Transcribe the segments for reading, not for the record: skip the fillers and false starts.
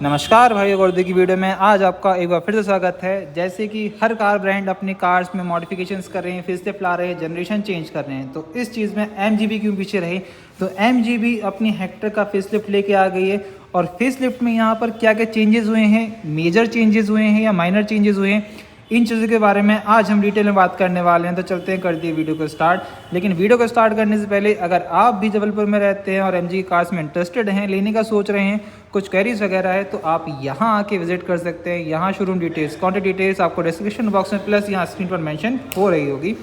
नमस्कार भाई गुर्दे की वीडियो में आज आपका एक बार फिर से स्वागत है। जैसे कि हर कार ब्रांड अपनी कार्स में मॉडिफिकेशंस कर रहे हैं, फेसलिफ्ट ला रहे हैं, जनरेशन चेंज कर रहे हैं, तो इस चीज़ में MG क्यों पीछे रहे। तो MG अपनी हेक्टर का फेसलिफ्ट लेके आ गई है और फेसलिफ्ट में यहाँ पर क्या क्या चेंजेस हुए हैं, मेजर चेंजेस हुए हैं या माइनर चेंजेस हुए हैं, इन चीज़ों के बारे में आज हम डिटेल में बात करने वाले हैं। तो चलते हैं, कर दिए वीडियो को स्टार्ट। लेकिन वीडियो को स्टार्ट करने से पहले अगर आप भी जबलपुर में रहते हैं और MG कार्स में इंटरेस्टेड हैं, लेने का सोच रहे हैं, कुछ क्वेरीज वगैरह है, तो आप यहाँ आके विजिट कर सकते हैं। यहाँ शोरूम डिटेल्स, कॉन्टैक्ट डिटेल्स आपको डिस्क्रिप्शन बॉक्स में प्लस यहाँ स्क्रीन पर मेंशन हो रही होगी।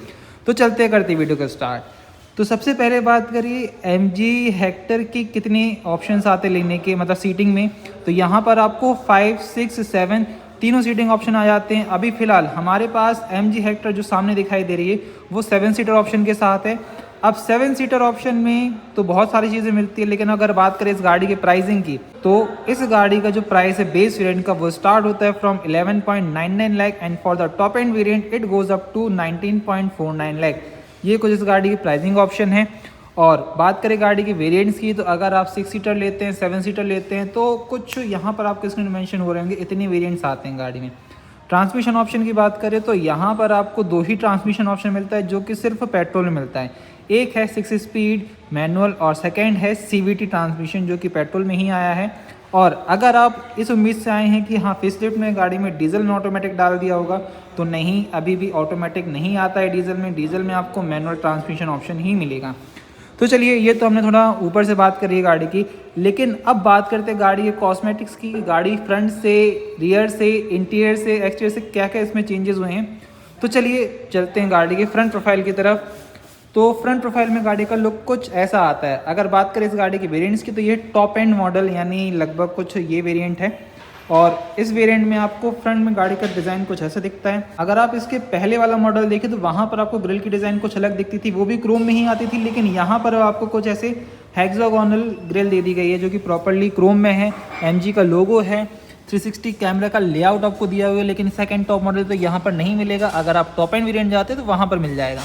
तो चलते हैं, करते वीडियो को स्टार्ट। तो सबसे पहले बात करिए MG हेक्टर की कितने ऑप्शंस आते लेने के, मतलब सीटिंग में। तो यहाँ पर आपको 5, 6, 7 तीनों सीटिंग ऑप्शन आ जाते हैं। अभी फिलहाल हमारे पास MG हेक्टर जो सामने दिखाई दे रही है वो 7 सीटर ऑप्शन के साथ है। अब 7 सीटर ऑप्शन में तो बहुत सारी चीज़ें मिलती है, लेकिन अगर बात करें इस गाड़ी के प्राइसिंग की, तो इस गाड़ी का जो प्राइस है बेस वेरिएंट का वो स्टार्ट होता है from 11.99 lakh and for the top end variant it goes up to 19.49 lakh. ये कुछ इस गाड़ी की प्राइसिंग ऑप्शन है। और बात करें गाड़ी के वेरिएंट्स की, तो अगर आप 6 सीटर लेते हैं, 7 सीटर लेते हैं, तो कुछ यहाँ पर आपके स्क्रीन मेंशन हो रहे होंगे, इतने वेरिएंट्स आते हैं गाड़ी में। ट्रांसमिशन ऑप्शन की बात करें तो यहाँ पर आपको 2 ही ट्रांसमिशन ऑप्शन मिलता है, जो कि सिर्फ पेट्रोल में मिलता है। एक है 6 स्पीड मैनुअल और सेकेंड है CVT ट्रांसमिशन, जो कि पेट्रोल में ही आया है। और अगर आप इस उम्मीद से आए हैं कि हाँ फेसलिफ्ट में गाड़ी में डीजल में ऑटोमेटिक डाल दिया होगा, तो नहीं, अभी भी ऑटोमेटिक नहीं आता है डीजल में। डीजल में आपको मैनुअल ट्रांसमिशन ऑप्शन ही मिलेगा। तो चलिए, ये तो हमने थोड़ा ऊपर से बात करी है गाड़ी की, लेकिन अब बात करते हैं गाड़ी के कॉस्मेटिक्स की। गाड़ी फ्रंट से, रियर से, इंटीरियर से, एक्सटीरियर से क्या क्या इसमें चेंजेस हुए हैं। तो चलिए चलते हैं गाड़ी के फ्रंट प्रोफाइल की तरफ। तो फ्रंट प्रोफाइल में गाड़ी का लुक कुछ ऐसा आता है। अगर बात करें इस गाड़ी के वेरिएंट्स की, तो ये टॉप एंड मॉडल यानी लगभग कुछ ये वेरिएंट है। और इस वेरिएंट में आपको फ्रंट में गाड़ी का डिज़ाइन कुछ ऐसा दिखता है। अगर आप इसके पहले वाला मॉडल देखें तो वहाँ पर आपको ग्रिल की डिज़ाइन कुछ अलग दिखती थी, वो भी क्रोम में ही आती थी, लेकिन यहाँ पर आपको कुछ ऐसे हेक्सागोनल ग्रिल दे दी गई है, जो कि प्रॉपर्ली क्रोम में है। MG का लोगो है, 360 कैमरा का लेआउट आपको दिया हुआ है, लेकिन सेकंड टॉप मॉडल तो यहाँ पर नहीं मिलेगा। अगर आप टॉप एंड वेरिएंट जाते हैं तो वहाँ पर मिल जाएगा।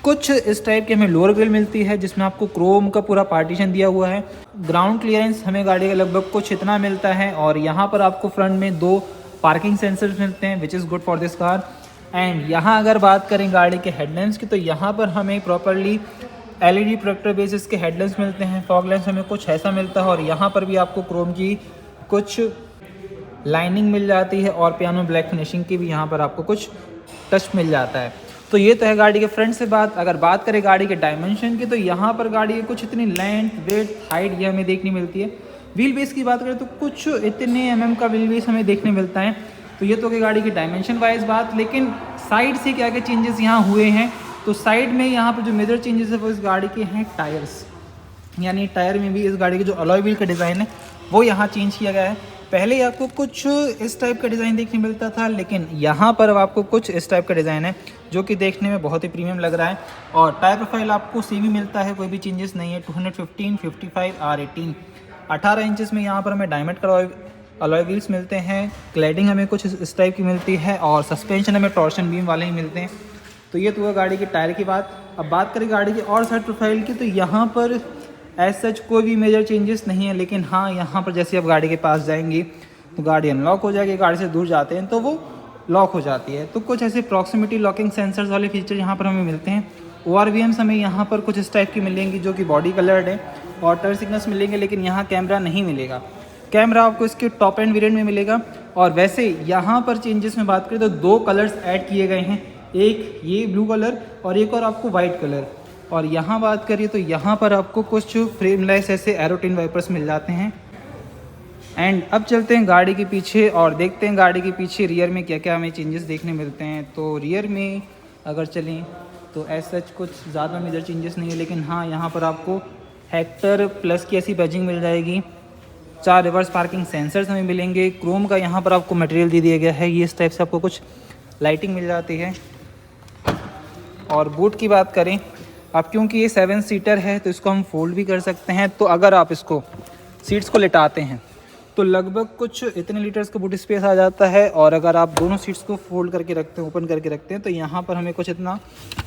कुछ इस टाइप की हमें लोअर ग्रिल मिलती है, जिसमें आपको क्रोम का पूरा पार्टीशन दिया हुआ है। ग्राउंड क्लियरेंस हमें गाड़ी का लगभग कुछ इतना मिलता है। और यहाँ पर आपको फ्रंट में 2 पार्किंग सेंसर्स मिलते हैं, which is good for this car. And यहाँ अगर बात करें गाड़ी के हेडलैम्प्स की, तो यहाँ पर हमें प्रॉपरली LED प्रोजेक्टर बेसिस के हेडलैम्प्स मिलते हैं। फॉग लैंप्स हमें कुछ ऐसा मिलता है, और यहाँ पर भी आपको क्रोम की कुछ लाइनिंग मिल जाती है, और पियानो ब्लैक फिनिशिंग की भी यहाँ पर आपको कुछ टच मिल जाता है। तो ये तो है गाड़ी के फ्रंट से बात। अगर बात करें गाड़ी के डायमेंशन की, तो यहाँ पर गाड़ी की कुछ इतनी लेंथ, वेट, हाइट ये हमें देखने मिलती है। व्हील बेस की बात करें तो कुछ इतने mm का व्हील बेस हमें देखने मिलता है। तो ये तो कि गाड़ी की डायमेंशन वाइज बात। लेकिन साइड से क्या क्या चेंजेस यहाँ हुए हैं, तो साइड में यहाँ पर जो मेजर चेंजेस है वो इस गाड़ी के हैं टायर्स, यानी टायर में भी इस गाड़ी के जो अलॉय व्हील का डिज़ाइन है वो यहाँ चेंज किया गया है। पहले आपको कुछ इस टाइप का डिज़ाइन देखने मिलता था, लेकिन यहाँ पर आपको कुछ इस टाइप का डिज़ाइन है, जो कि देखने में बहुत ही प्रीमियम लग रहा है। और टायर प्रोफाइल आपको सेम ही मिलता है, कोई भी चेंजेस नहीं है। 215, 55, R18 18 इंचेस में यहाँ पर हमें डायमंड का अलॉय व्हील्स मिलते हैं। क्लैडिंग हमें कुछ इस टाइप की मिलती है, और सस्पेंशन हमें टॉर्शन बीम वाले ही मिलते हैं। तो ये तो हुआ गाड़ी के टायर की बात। अब बात करें गाड़ी की और साइड प्रोफाइल की, तो यहाँ पर एज सच कोई भी मेजर चेंजेस नहीं है। लेकिन हाँ, यहाँ पर जैसे आप गाड़ी के पास जाएंगे तो गाड़ी अनलॉक हो जाएगी, गाड़ी से दूर जाते हैं तो वो लॉक हो जाती है। तो कुछ ऐसे प्रॉक्सिमिटी लॉकिंग सेंसर्स वाले फीचर यहाँ पर हमें मिलते हैं। ORVMs हमें यहाँ पर कुछ इस टाइप की मिलेंगी, जो कि बॉडी कलर्ड है। और टर्न सिग्नल्स मिलेंगे, लेकिन यहाँ कैमरा नहीं मिलेगा। कैमरा आपको इसके टॉप एंड वेरिएंट में मिलेगा। और वैसे यहाँ पर चेंजेस में बात करें तो 2 कलर्स ऐड किए गए हैं, एक ये ब्लू कलर और एक और आपको वाइट कलर। और यहाँ बात करिए तो यहाँ पर आपको कुछ फ्रेमलेस ऐसे एरोटिन वाइपर्स मिल जाते हैं। एंड अब चलते हैं गाड़ी के पीछे और देखते हैं गाड़ी के पीछे रियर में क्या क्या हमें चेंजेस देखने मिलते हैं। तो रियर में अगर चलें तो एज सच कुछ ज़्यादा मेजर चेंजेस नहीं है, लेकिन हाँ, यहाँ पर आपको हेक्टर प्लस की ऐसी बैजिंग मिल जाएगी। 4 रिवर्स पार्किंग सेंसर्स हमें मिलेंगे। क्रोम का यहाँ पर आपको मटेरियल दे दिया गया है, ये इस टाइप से आपको कुछ लाइटिंग मिल जाती है। और बूट की बात करें अब, क्योंकि ये 7 सीटर है तो इसको हम फोल्ड भी कर सकते हैं। तो अगर आप इसको सीट्स को लिटाते हैं तो लगभग कुछ इतने लीटर्स का बूट स्पेस आ जाता है। और अगर आप दोनों सीट्स को फोल्ड करके रखते हैं, ओपन करके रखते हैं, तो यहाँ पर हमें कुछ इतना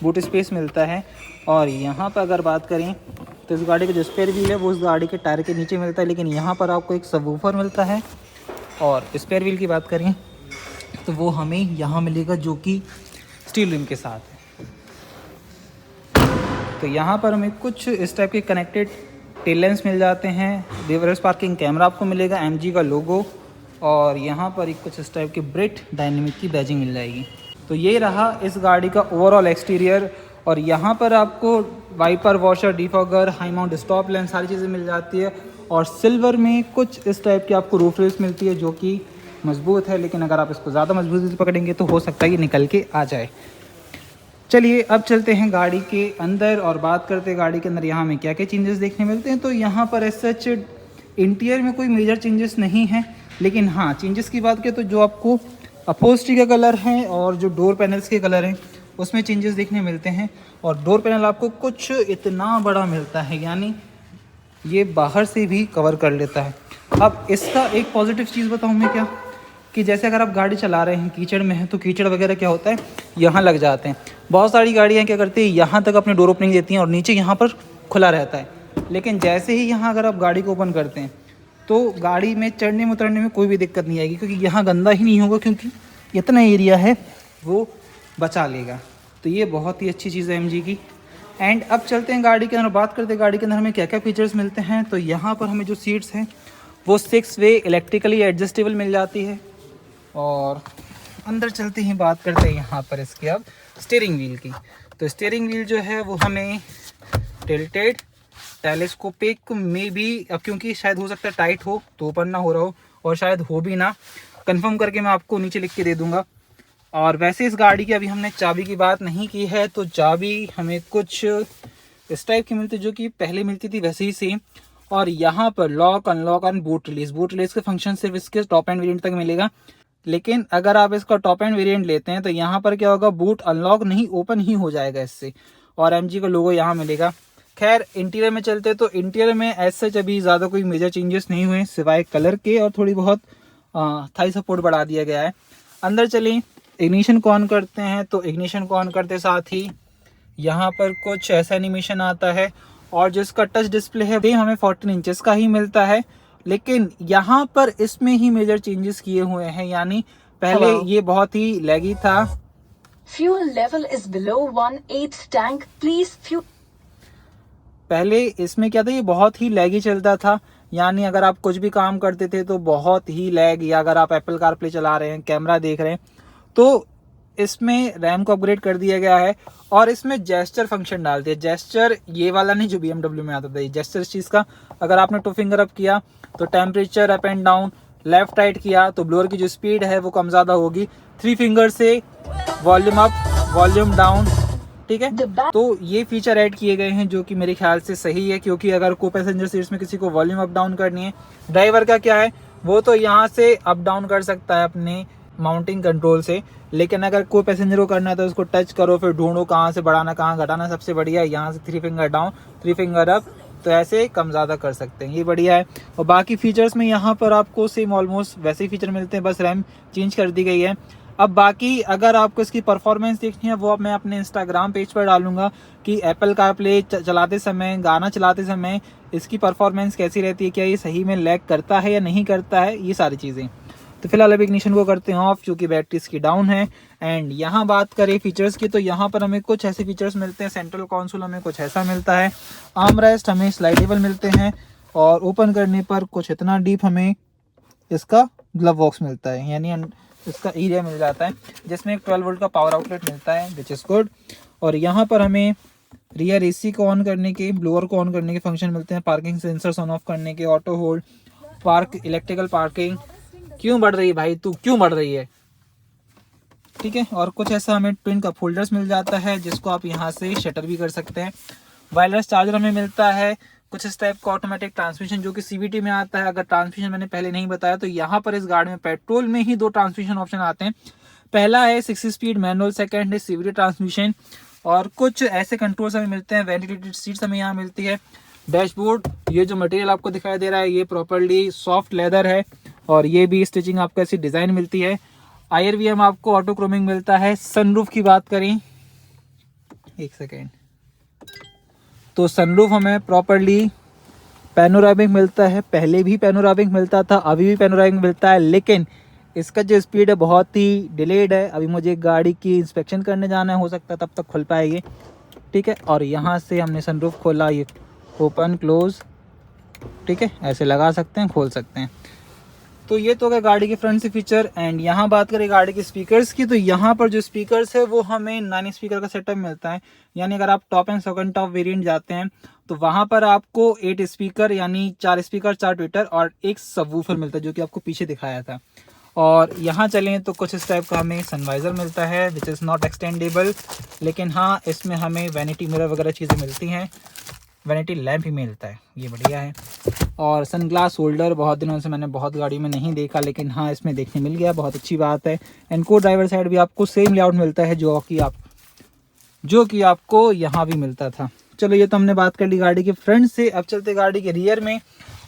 बूट स्पेस मिलता है। और यहाँ पर अगर बात करें तो इस गाड़ी का जो स्पेयर व्हील है वो उस गाड़ी के टायर के नीचे मिलता है, लेकिन यहाँ पर आपको एक सबवूफर मिलता है और स्पेयर व्हील की बात करें तो वो हमें यहाँ मिलेगा, जो कि स्टील रिम के साथ है। तो यहाँ पर हमें कुछ इस टाइप के कनेक्टेड टेल लैंप्स मिल जाते हैं। रिवर्स पार्किंग कैमरा आपको मिलेगा, MG का लोगो, और यहाँ पर एक कुछ इस टाइप के ब्रिट डायनेमिक की बैजिंग मिल जाएगी। तो ये रहा इस गाड़ी का ओवरऑल एक्सटीरियर। और यहाँ पर आपको wiper, washer, defogger, high mount stop lamp सारी चीज़ें मिल जाती है। और सिल्वर में कुछ इस टाइप की आपको रूफ रेस मिलती है, जो कि मजबूत है, लेकिन अगर आप इसको ज़्यादा मजबूती से पकड़ेंगे तो हो सकता है ये निकल के आ जाए। चलिए अब चलते हैं गाड़ी के अंदर और बात करते हैं गाड़ी के अंदर यहाँ में क्या क्या चेंजेस देखने मिलते हैं। तो यहाँ पर एज सच इंटीरियर में कोई मेजर चेंजेस नहीं है, लेकिन हाँ चेंजेस की बात करें तो जो आपको अपहोल्स्ट्री का कलर है और जो डोर पैनल्स के कलर हैं उसमें चेंजेस देखने मिलते हैं। और डोर पैनल आपको कुछ इतना बड़ा मिलता है, यानी ये बाहर से भी कवर कर लेता है। अब इसका एक पॉजिटिव चीज़ बताऊँ मैं क्या, कि जैसे अगर आप गाड़ी चला रहे हैं, कीचड़ में हैं, तो कीचड़ वगैरह क्या होता है यहाँ लग जाते हैं। बहुत सारी गाड़ियाँ क्या करती हैं, यहाँ तक अपने डोर ओपनिंग देती हैं और नीचे यहाँ पर खुला रहता है। लेकिन जैसे ही यहाँ अगर आप गाड़ी को ओपन करते हैं तो गाड़ी में चढ़ने में उतरने में कोई भी दिक्कत नहीं आएगी, क्योंकि यहाँ गंदा ही नहीं होगा, क्योंकि इतना एरिया है वो बचा लेगा। तो ये बहुत ही अच्छी चीज़ है MG की। एंड अब चलते हैं गाड़ी के अंदर, बात करते हैं गाड़ी के अंदर हमें क्या क्या फीचर्स मिलते हैं। तो यहाँ पर हमें जो सीट्स हैं वो 6 वे इलेक्ट्रिकली एडजस्टेबल मिल जाती है। और अंदर चलते ही बात करते हैं यहाँ पर इसके अब स्टीयरिंग व्हील की। तो स्टीयरिंग व्हील जो है वो हमें टिल्टेड, टेलीस्कोपिक में भी, अब क्योंकि शायद हो सकता है टाइट हो तो ओपन ना हो रहा हो, और शायद हो भी ना, कंफर्म करके मैं आपको नीचे लिख के दे दूँगा। और वैसे इस गाड़ी की अभी हमने चाबी की बात नहीं की है, तो चाबी हमें कुछ इस टाइप की मिलती है जो कि पहले मिलती थी वैसे ही सेम। और यहाँ पर lock, unlock and boot release के फंक्शन सिर्फ इसके टॉप एंड वेरिएंट तक मिलेगा। लेकिन अगर आप इसका टॉप एंड वेरिएंट लेते हैं तो यहाँ पर क्या होगा, बूट अनलॉक नहीं ओपन ही हो जाएगा इससे, और MG का लोगो यहाँ मिलेगा। खैर इंटीरियर में चलते तो इंटीरियर में एज सच अभी ज़्यादा कोई मेजर चेंजेस नहीं हुए सिवाय कलर के, और थोड़ी बहुत थाई सपोर्ट बढ़ा दिया गया है। अंदर चलें, इग्निशन को ऑन करते हैं। तो इग्निशन को ऑन करते साथ ही यहाँ पर कुछ ऐसा एनिमेशन आता है, और जिसका टच डिस्प्ले है वो हमें 14 इंचेस का ही मिलता है। लेकिन यहाँ पर इसमें ही मेजर चेंजेस किए हुए हैं, यानी पहले ये बहुत ही लैगी था। Fuel level is below 1/8 tank please fuel. पहले इसमें क्या था, ये बहुत ही लैगी चलता था, यानी अगर आप कुछ भी काम करते थे तो बहुत ही लैग, या अगर आप एप्पल कारप्ले चला रहे हैं, कैमरा देख रहे हैं, तो इसमें रैम को अपग्रेड कर दिया गया है। और इसमें जेस्चर फंक्शन डाल दिया। जेस्चर ये वाला नहीं जो BMW में आता था, ये जेस्चर इस चीज़ का, अगर आपने 2 फिंगर अप किया तो temperature up and down, left right किया तो ब्लोअर की जो स्पीड है वो कम ज़्यादा होगी, 3 फिंगर से वॉल्यूम अप, वॉल्यूम डाउन, ठीक है। तो ये फीचर ऐड किए गए हैं जो कि मेरे ख्याल से सही है, क्योंकि अगर को पैसेंजर सीट्स में किसी को वॉल्यूम अप डाउन करनी है, ड्राइवर का क्या है वो तो यहाँ से अप डाउन कर सकता है अपने माउंटिंग कंट्रोल से, लेकिन अगर कोई पैसेंजर को करना है तो उसको टच करो, फिर ढूंढो कहाँ से बढ़ाना कहाँ घटाना। सबसे बढ़िया है यहाँ से 3 फिंगर डाउन 3 फिंगर अप, तो ऐसे कम ज़्यादा कर सकते हैं, ये बढ़िया है। और बाकी फीचर्स में यहाँ पर आपको सेम ऑलमोस्ट वैसे ही फीचर मिलते हैं, बस रैम चेंज कर दी गई है। अब बाकी अगर आपको इसकी परफॉर्मेंस देखनी है वो अब मैं अपने इंस्टाग्राम पेज पर डालूंगा कि एप्पल कारप्ले चलाते समय, गाना चलाते समय इसकी परफॉर्मेंस कैसी रहती है, क्या ये सही में लैग करता है या नहीं करता है, ये सारी चीज़ें। तो फिलहाल अब इग्निशन को करते हैं ऑफ, क्योंकि बैटरी इसकी डाउन है। एंड यहाँ बात करें फीचर्स की, तो यहाँ पर हमें कुछ ऐसे फीचर्स मिलते हैं। सेंट्रल कंसोल हमें कुछ ऐसा मिलता है, आर्मरेस्ट हमें स्लाइडेबल मिलते हैं, और ओपन करने पर कुछ इतना डीप हमें इसका ग्लव बॉक्स मिलता है, यानी इसका एरिया मिल जाता है, जिसमें एक 12 वोल्ट का पावर आउटलेट मिलता है, विच इज़ गुड। और यहाँ पर हमें रियर AC को ऑन करने के, ब्लोअर को ऑन करने के फंक्शन मिलते हैं, पार्किंग सेंसर्स ऑन ऑफ करने के, auto hold, park, electrical parking. क्यों बढ़ रही है भाई, तू क्यों बढ़ रही है, ठीक है। और कुछ ऐसा हमें ट्विन कप होल्डर्स मिल जाता है, जिसको आप यहाँ से शटर भी कर सकते हैं। वायरलेस चार्जर हमें मिलता है, कुछ इस टाइप का ऑटोमेटिक ट्रांसमिशन जो कि CVT में आता है। अगर ट्रांसमिशन मैंने पहले नहीं बताया तो यहाँ पर इस गाड़ी में पेट्रोल में ही 2 ट्रांसमिशन ऑप्शन आते हैं। पहला है 6 स्पीड मैनुअल, सेकंड है CVT ट्रांसमिशन। और कुछ ऐसे कंट्रोल्स हमें मिलते हैं, वेंटिलेटेड सीट्स हमें यहाँ मिलती है। डैशबोर्ड, ये जो मटेरियल आपको दिखाई दे रहा है ये प्रॉपर्ली सॉफ्ट लेदर है, और ये भी स्टिचिंग आपको ऐसी डिज़ाइन मिलती है। IRVM आपको ऑटो क्रोमिंग मिलता है। सनरूफ की बात करें, एक सेकेंड, तो सनरूफ हमें प्रॉपर्ली पैनोरामिक मिलता है, पहले भी पैनोरामिक मिलता था, अभी भी पैनोरामिक मिलता है, लेकिन इसका जो स्पीड है बहुत ही डिलेड है। अभी मुझे गाड़ी की इंस्पेक्शन करने जाना है, हो सकता है तब तक खुल पाएगी, ठीक है। और यहाँ से हमने सनरूफ खोला, ये ओपन क्लोज, ठीक है, ऐसे लगा सकते हैं, खोल सकते हैं। तो ये तो गया गाड़ी के फ्रंट से फीचर। एंड यहाँ बात करें गाड़ी के स्पीकर्स की, तो यहाँ पर जो स्पीकर्स है वो हमें 9 स्पीकर का सेटअप मिलता है। यानी अगर आप top and second top variant जाते हैं तो वहाँ पर आपको 8 स्पीकर यानी 4 स्पीकर, 4 ट्विटर और एक सबवूफर मिलता है, जो कि आपको पीछे दिखाया था। और यहाँ चलें तो कुछ इस टाइप का हमें सनवाइज़र मिलता है, विच इज़ नॉट एक्सटेंडेबल, लेकिन हाँ इसमें हमें वैनिटी मिरर वगैरह चीज़ें मिलती हैं, वैनिटी लैम्प ही मिलता है, ये बढ़िया है। और सनग्लास होल्डर बहुत दिनों से मैंने बहुत गाड़ी में नहीं देखा, लेकिन हाँ इसमें देखने मिल गया, बहुत अच्छी बात है। एंड को ड्राइवर साइड भी आपको सेम लेआउट मिलता है जो कि आपको यहाँ भी मिलता था। चलो ये तो हमने बात कर ली गाड़ी के फ्रंट से। अब चलते गाड़ी के रियर में।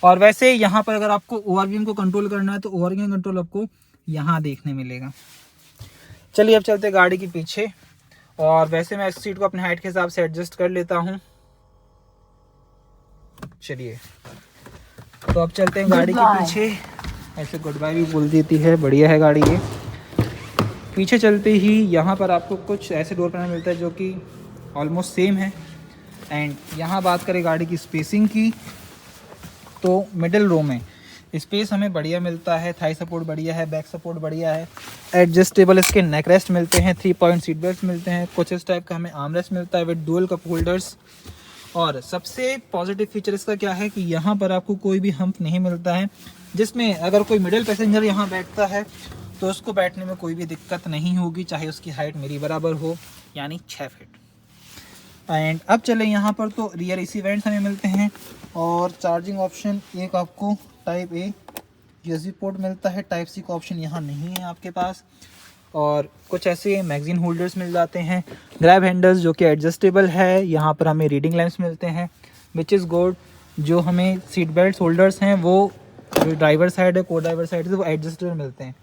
और वैसे यहाँ पर अगर आपको ओवरव्यू को कंट्रोल करना है तो ओवरव्यू कंट्रोल आपको यहाँ देखने मिलेगा। चलिए अब चलते गाड़ी के पीछे। और वैसे मैं इस सीट को अपने हाइट के हिसाब से एडजस्ट कर लेता हूँ। चलिए तो अब चलते हैं गाड़ी के पीछे। ऐसे गुड बाय भी बोल देती है, बढ़िया है गाड़ी ये। पीछे चलते ही यहाँ पर आपको कुछ ऐसे डोर पैनल मिलता है जो कि ऑलमोस्ट सेम है। एंड यहाँ बात करें गाड़ी की स्पेसिंग की, तो मिडिल रो में स्पेस हमें बढ़िया मिलता है, थाई सपोर्ट बढ़िया है, बैक सपोर्ट बढ़िया है, एडजस्टेबल इसके नेक रेस्ट मिलते हैं, 3 पॉइंट सीट बेल्ट मिलते हैं, कुछ इस टाइप का हमें आर्म रेस्ट मिलता है विद डुअल कप होल्डर्स। और सबसे पॉजिटिव फीचर इसका क्या है कि यहाँ पर आपको कोई भी हम्प नहीं मिलता है, जिसमें अगर कोई मिडिल पैसेंजर यहाँ बैठता है तो उसको बैठने में कोई भी दिक्कत नहीं होगी, चाहे उसकी हाइट मेरी बराबर हो यानी 6 फीट। एंड अब चले यहाँ पर तो रियर एसी वेंट्स हमें मिलते हैं और चार्जिंग ऑप्शन एक आपको टाइप ए यूएसबी पोर्ट मिलता है, टाइप सी का ऑप्शन यहाँ नहीं है आपके पास। और कुछ ऐसे मैगजीन होल्डर्स मिल जाते हैं, ग्रैब हैंडल्स जो कि एडजस्टेबल है। यहाँ पर हमें रीडिंग लैंप्स मिलते हैं विच इज़ गुड। जो हमें सीट बेल्ट होल्डर्स हैं वो जो ड्राइवर साइड है, को ड्राइवर साइड से वो एडजस्टेबल मिलते हैं,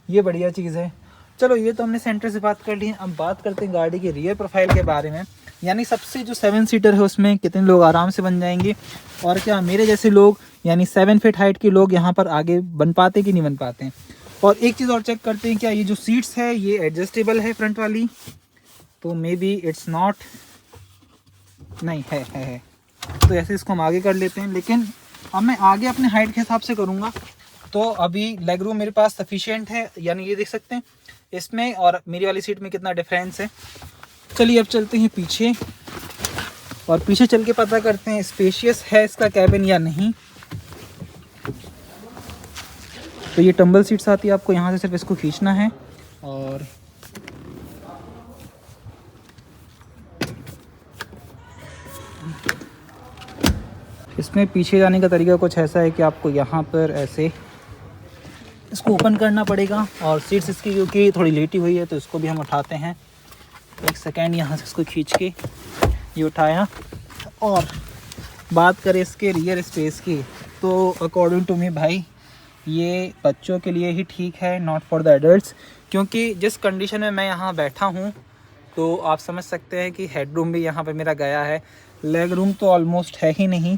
ये बढ़िया चीज़ है। चलो ये तो हमने सेंटर से बात कर ली है। अब बात करते हैं गाड़ी के रियर प्रोफाइल के बारे में, यानी सबसे जो 7 सीटर है उसमें कितने लोग आराम से बन जाएंगे, और क्या मेरे जैसे लोग यानी 7 फीट हाइट के लोग यहाँ पर आगे बन पाते कि नहीं बन पाते हैं। और एक चीज़ और चेक करते हैं, क्या ये जो सीट्स है ये एडजस्टेबल है फ्रंट वाली, तो मे बी इट्स नॉट, नहीं है। तो ऐसे इसको हम आगे कर लेते हैं, लेकिन अब मैं आगे अपने हाइट के हिसाब से करूँगा। तो अभी लेग रूम मेरे पास सफिशिएंट है, यानी ये देख सकते हैं इसमें और मेरी वाली सीट में कितना डिफरेंस है। चलिए अब चलते हैं पीछे और पीछे चल के पता करते हैं स्पेशियस है इसका कैबिन या नहीं। तो ये टम्बल सीट्स आती है, आपको यहाँ से सिर्फ इसको खींचना है और इसमें पीछे जाने का तरीका कुछ ऐसा है कि आपको यहाँ पर ऐसे इसको ओपन करना पड़ेगा। और सीट्स इसकी क्योंकि थोड़ी लेटी हुई है तो इसको भी हम उठाते हैं। एक सेकेंड, यहाँ से इसको खींच के ये उठाया। और बात करें इसके रियर स्पेस की, तो अकॉर्डिंग टू मी भाई ये बच्चों के लिए ही ठीक है, नॉट फॉर द एडल्ट्स। क्योंकि जिस कंडीशन में मैं यहाँ बैठा हूँ तो आप समझ सकते हैं कि हेड रूम भी यहाँ पे मेरा गया है, लेग रूम तो ऑलमोस्ट है ही नहीं।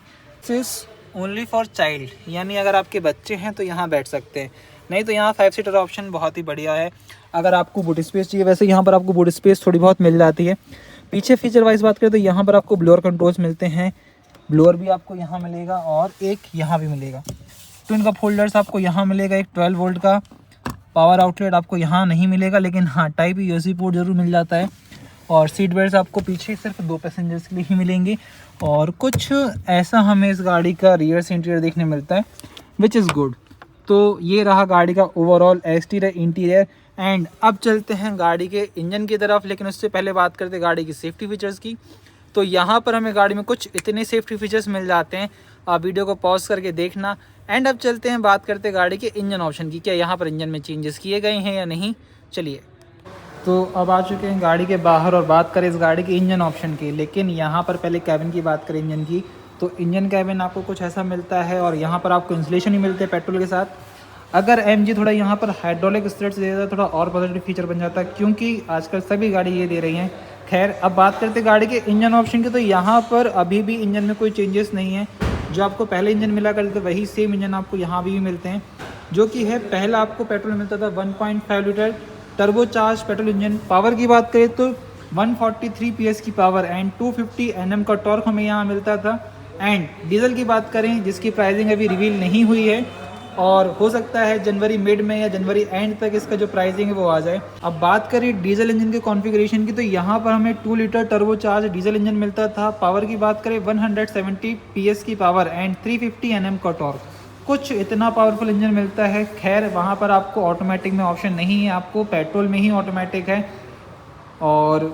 दिस ओनली फॉर चाइल्ड, यानी अगर आपके बच्चे हैं तो यहाँ बैठ सकते हैं, नहीं तो यहाँ 5 सीटर ऑप्शन बहुत ही बढ़िया है। अगर आपको बूट स्पेस चाहिए, वैसे यहाँ पर आपको बूट स्पेस थोड़ी बहुत मिल जाती है। पीछे फीचर वाइज बात करें तो यहाँ पर आपको ब्लोअर कंट्रोल्स मिलते हैं, ब्लोअर भी आपको यहाँ मिलेगा और एक यहाँ भी मिलेगा। ट्विन कप होल्डर्स आपको यहाँ मिलेगा, एक 12 वोल्ट का पावर आउटलेट आपको यहाँ नहीं मिलेगा, लेकिन हाँ टाइप यूएसबी पोर्ट जरूर मिल जाता है। और सीट बेल्ट आपको पीछे सिर्फ 2 पैसेंजर्स के लिए ही मिलेंगे। और कुछ ऐसा हमें इस गाड़ी का रियर से इंटीरियर देखने मिलता है विच इज़ गुड। तो ये रहा गाड़ी का ओवरऑल एक्सटीरियर इंटीरियर। एंड अब चलते हैं गाड़ी के इंजन की तरफ, लेकिन उससे पहले बात करते हैं गाड़ी की सेफ्टी फीचर्स की। तो यहाँ पर हमें गाड़ी में कुछ इतने सेफ्टी फीचर्स मिल जाते हैं, आप वीडियो को पॉज करके देखना। एंड अब चलते हैं बात करते हैं गाड़ी के इंजन ऑप्शन की, क्या यहाँ पर इंजन में चेंजेस किए गए हैं या नहीं। चलिए तो अब आ चुके हैं गाड़ी के बाहर और बात करें इस गाड़ी के इंजन ऑप्शन की। लेकिन यहाँ पर पहले कैबिन की बात करें इंजन की, तो इंजन कैबिन आपको कुछ ऐसा मिलता है और यहाँ पर आपको इंसुलेशन ही मिलते हैं पेट्रोल के साथ। अगर एमजी थोड़ा यहाँ पर हाइड्रोलिक स्ट्रेट्स दे देता थोड़ा और पॉजिटिव फीचर बन जाता, क्योंकि आजकल सभी गाड़ी ये दे रही हैं। खैर अब बात करते हैं गाड़ी के इंजन ऑप्शन की, तो यहाँ पर अभी भी इंजन में कोई चेंजेस नहीं है। जो आपको पहले इंजन मिला करते थे वही सेम इंजन आपको यहाँ भी मिलते हैं, जो कि है पहला आपको पेट्रोल मिलता था 1.5 litre turbo charge petrol engine. Power की बात करें तो 143 PS की पावर एंड 250 Nm का टॉर्क हमें यहाँ मिलता था। एंड डीजल की बात करें जिसकी प्राइसिंग अभी रिवील नहीं हुई है और हो सकता है जनवरी मिड में या जनवरी एंड तक इसका जो प्राइसिंग है वो आ जाए। अब बात करें डीजल इंजन के कॉन्फ़िगरेशन की तो यहाँ पर हमें 2 litre turbo charge diesel engine मिलता था। पावर की बात करें 170 PS की पावर एंड 350 Nm का टॉर्क, कुछ इतना पावरफुल इंजन मिलता है। खैर वहाँ पर आपको ऑटोमेटिक में ऑप्शन नहीं है, आपको पेट्रोल में ही ऑटोमेटिक है। और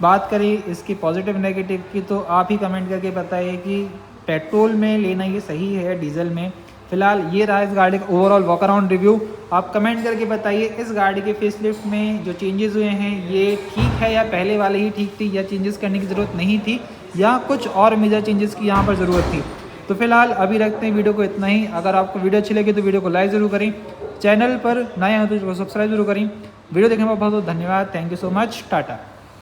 बात करें इसकी पॉजिटिव नेगेटिव की तो आप ही कमेंट करके बताइए कि पेट्रोल में लेना ये सही है डीजल में। फिलहाल ये रहा इस गाड़ी का ओवरऑल वॉक अराउंड रिव्यू। आप कमेंट करके बताइए इस गाड़ी के फेसलिफ्ट में जो चेंजेस हुए हैं ये ठीक है या पहले वाले ही ठीक थी या चेंजेस करने की ज़रूरत नहीं थी या कुछ और मेजर चेंजेस की यहाँ पर ज़रूरत थी। तो फिलहाल अभी रखते हैं वीडियो को इतना ही। अगर आपको वीडियो अच्छी लगी तो वीडियो को लाइक ज़रूर करें, चैनल पर नए हो तो सब्सक्राइब जरूर करें। वीडियो देखने में बहुत बहुत धन्यवाद। Thank you so much. Tata.